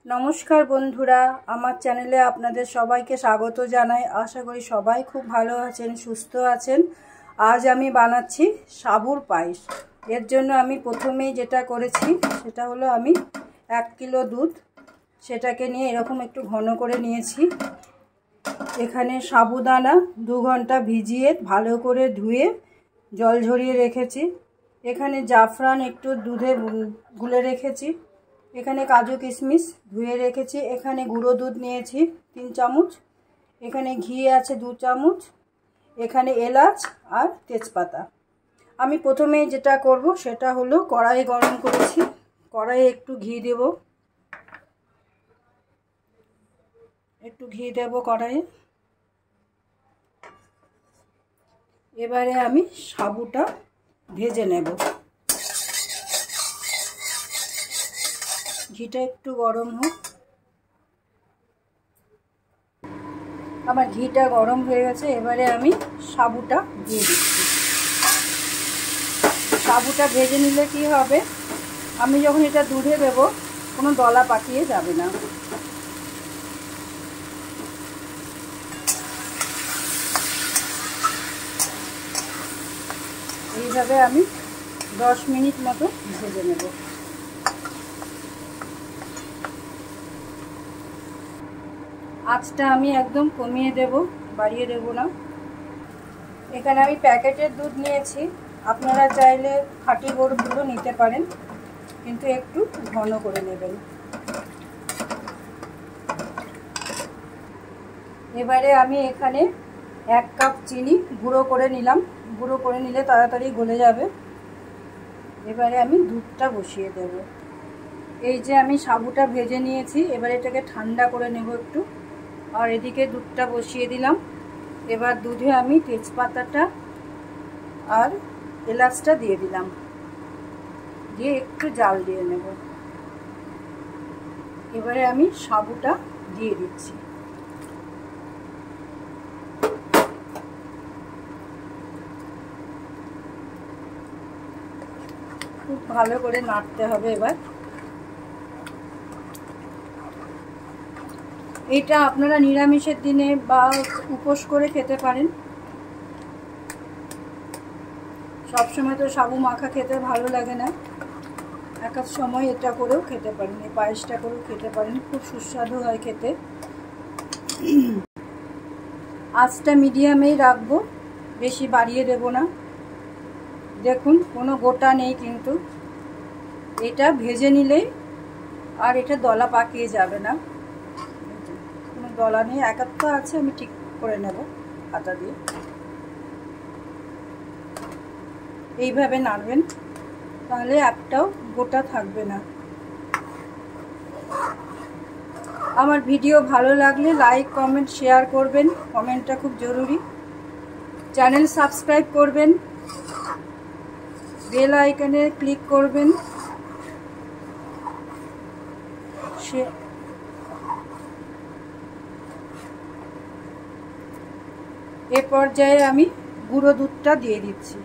नमस्कार बंधुरा आमार चैनेले आपनादेर सबाइके स्वागत जानाई। आशा करी सबाई खूब भालो आछेन, सुस्थ आछेन। आज आमी बानाच्छि साबुर पायेस। एर जोन्नो आमी प्रथमेई जेटा करेछि सेटा हलो आमी 1 किलो दूध सेटाके निये एरकम एकटु घन करे नियेछि। एखाने साबुदाना 2 घंटा भिजिए भालो करे धुए जल झरिए रेखेछि। एखाने जाफरान एकटु दूधे गुले रेखेछि। एखाने काजू किशमिश धुए रेखेछि। एखाने गुঁড়ো दूध निয়েছি 3 চামচ। एखाने घी आछे 2 চামচ। एखाने एलाच और तेजपाता। आमी प्रथमेই যেটা করব সেটা হলো কড়াই গরম করেছি। কড়াইয়ে একটু ঘি দেব কড়াইয়ে। এবারে আমি সাবুটা ভেজে নেব। ঘিটা একটু গরম হোক। আমার ঘিটা গরম হয়ে গেছে। এবারে আমি সাবুটা দিয়ে দিচ্ছি। সাবুটা ভেজে নিলে কি হবে, আমি যখন এটা দুধে দেব কোনো দলা পাকিয়ে যাবে না। এইভাবে আমি 10 মিনিট মতো ভেজে নেব। आँचटा आमी एकदम कमिए देव, बाड़िए देव ना। एखाने आमी पैकेटेर दूध निয়েছি। आपनारा चाइले खाटी गरु दूधও নিতে পারেন, কিন্তু একটু ঘন করে নেবেন। এবারে আমি এখানে 1 কাপ চিনি গুঁড়ো করে নিলাম। গুঁড়ো করে নিলে তাড়াতাড়ি গলে যাবে। এবারে আমি দুধটা বসিয়ে দেব। এই যে আমি সাবুটা ভেজে নিয়েছি, এবারে এটাকে ঠান্ডা করে নেব একটু। और एदिके दूधटा बसिए दिलाम। एबार दूधे आमी तेजपाताटा और एलाचटा दिए दिलाम, दिए एकटु जाल दिए नेब। एबारे आमी साबुटा दिए दिচ্ছি। खूब भालो करे नाड़ते होबे। एबार এটা আপনারা নিরামিষের দিনে বা উপোস করে খেতে পারেন। সব সময় তো সাবু মাখা খেতে ভালো লাগে না, এক এক সময় এটা করেও খেতে পারেন, এই পায়েসটা করেও খেতে পারেন, খুব সুস্বাদু হয় খেতে। আঁচটা মিডিয়ামেই রাখবো, বেশি বাড়িয়ে দেব না। দেখুন কোনো গোটা নেই, কিন্তু এটা ভেজে নিলেই আর এটা দলা পাকিয়ে যাবে না। দলা নেই, একাত্তা আছে, আমি ঠিক করে নেব হাতা দিয়ে। এইভাবে নাড়বেন, তাহলে একটাও গোটা থাকবে না। আমার ভিডিও ভালো লাগলে লাইক কমেন্ট শেয়ার করবেন, কমেন্টটা খুব জরুরি। চ্যানেল সাবস্ক্রাইব করবেন, বেল আইকনে ক্লিক করবেন। এই পর্যায়ে আমি গুঁড়ো দুধটা দিয়ে দিচ্ছি।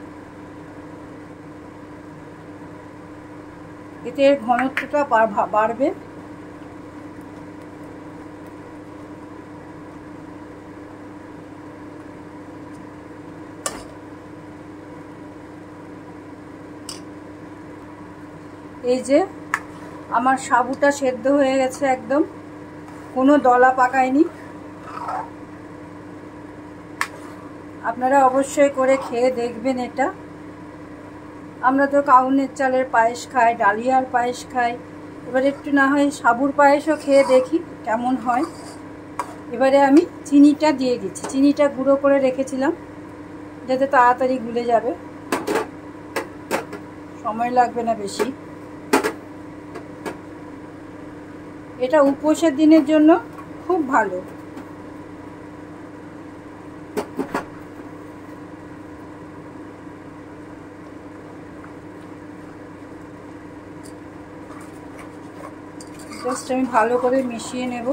এতে ঘনত্বটা বাড়বে। এই যে আমার সাবুটা সেদ্ধ হয়ে গেছে, একদম কোনো দলা পাকায়নি। আপনারা অবশ্যই করে খেয়ে দেখবেন এটা। আমরা তো কাউনের চালের পায়েস খাই, ডালিয়ার পায়েস খাই, এবার একটু না হয় সাবুর পায়েসও খেয়ে দেখি কেমন হয়। এবারে আমি চিনিটা দিয়ে দিচ্ছি। চিনিটা গুঁড়ো করে রেখেছিলাম যাতে তাড়াতাড়ি গুলে যাবে, সময় লাগবে না বেশি। এটা উপোসের দিনের জন্য খুব ভালো। জাস্ট আমি ভালো করে মিশিয়ে নেব।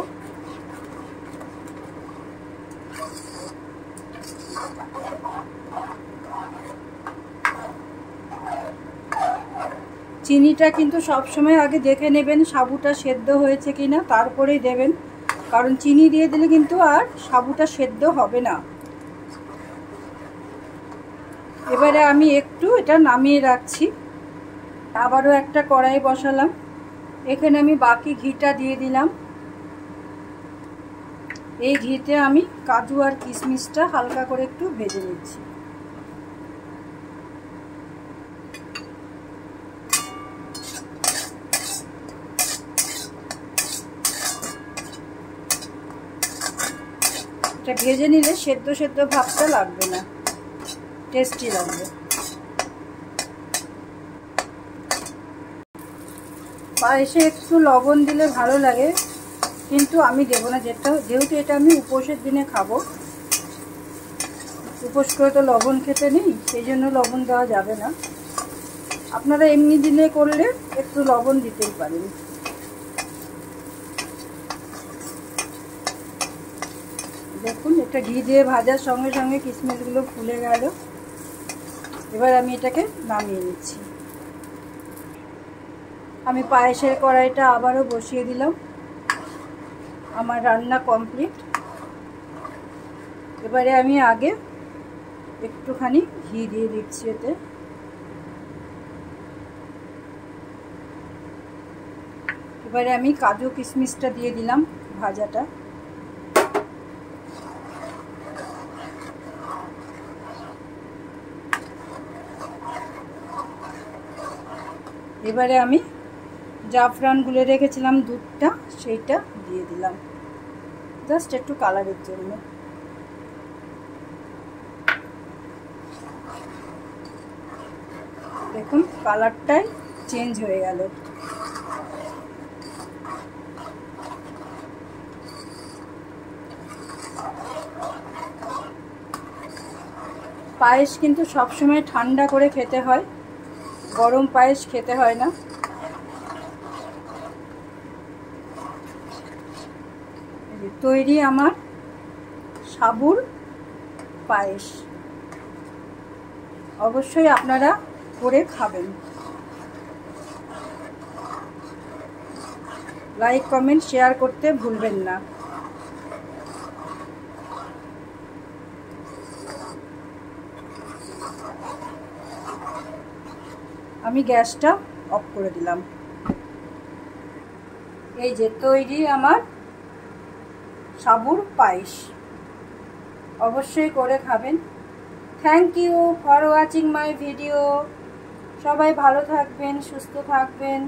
চিনিটা কিন্তু সব সময় আগে দেখে নেবেন সাবুটা সেদ্ধ হয়েছে কিনা, তারপরেই দেবেন, কারণ চিনি দিয়ে দিলে কিন্তু আর সাবুটা সেদ্ধ হবে না। এবারে আমি একটু এটা নামিয়ে রাখছি। আবারও একটা কড়াই বসালাম, এখানে আমি বাকি ঘিটা দিয়ে দিলাম। এই ঘিতে আমি কাজু আর কিশমিশটা হালকা করে একটু ভেজে নিচ্ছি। এটা ভেজে নিলে সেদ্ধ সেদ্ধ ভাবটা লাগবে না, টেস্টি লাগবে। পায়েসে একটু লবণ দিলে ভালো লাগে, কিন্তু আমি দেবো না, যেহেতু এটা আমি উপোসের দিনে খাবো। উপোস করে তো লবণ খেতে নেই, সেই জন্য লবণ দেওয়া যাবে না। আপনারা এমনি দিনে করলে একটু লবণ দিতেই পারেন। দেখুন এটা ঘি দিয়ে ভাজার সঙ্গে সঙ্গে কিশমিশগুলো ফুলে গেল। এবার আমি এটাকে নামিয়ে নিচ্ছি। আমি পায়েসের কড়াইটা আবারও বসিয়ে দিলাম। আমার রান্না কমপ্লিট। এবারে আমি আগে একটুখানি ঘি দিয়ে দিচ্ছি এতে। এবারে আমি কাজু কিশমিশটা দিয়ে দিলাম ভাজাটা। এবারে আমি জাফরান গুলে রেখেছিলাম দুধটা, সেইটা দিয়ে দিলাম জাস্ট একটু কালারের জন্য। দেখুন কালারটাই চেঞ্জ হয়ে গেল। পায়েস কিন্তু সবসময় ঠান্ডা করে খেতে হয়, গরম পায়েস খেতে হয় না। তৈরি আমার সাবুর পায়েস। অবশ্যই আপনারা করে খাবেন। লাইক কমেন্ট শেয়ার করতে ভুলবেন না। আমি গ্যাসটা অফ করে দিলাম। এই যে তৈরি আমার সাবুর পায়েস। অবশ্যই করে খাবেন। Thank you for watching my video. সবাই ভালো থাকবেন, সুস্থ থাকবেন।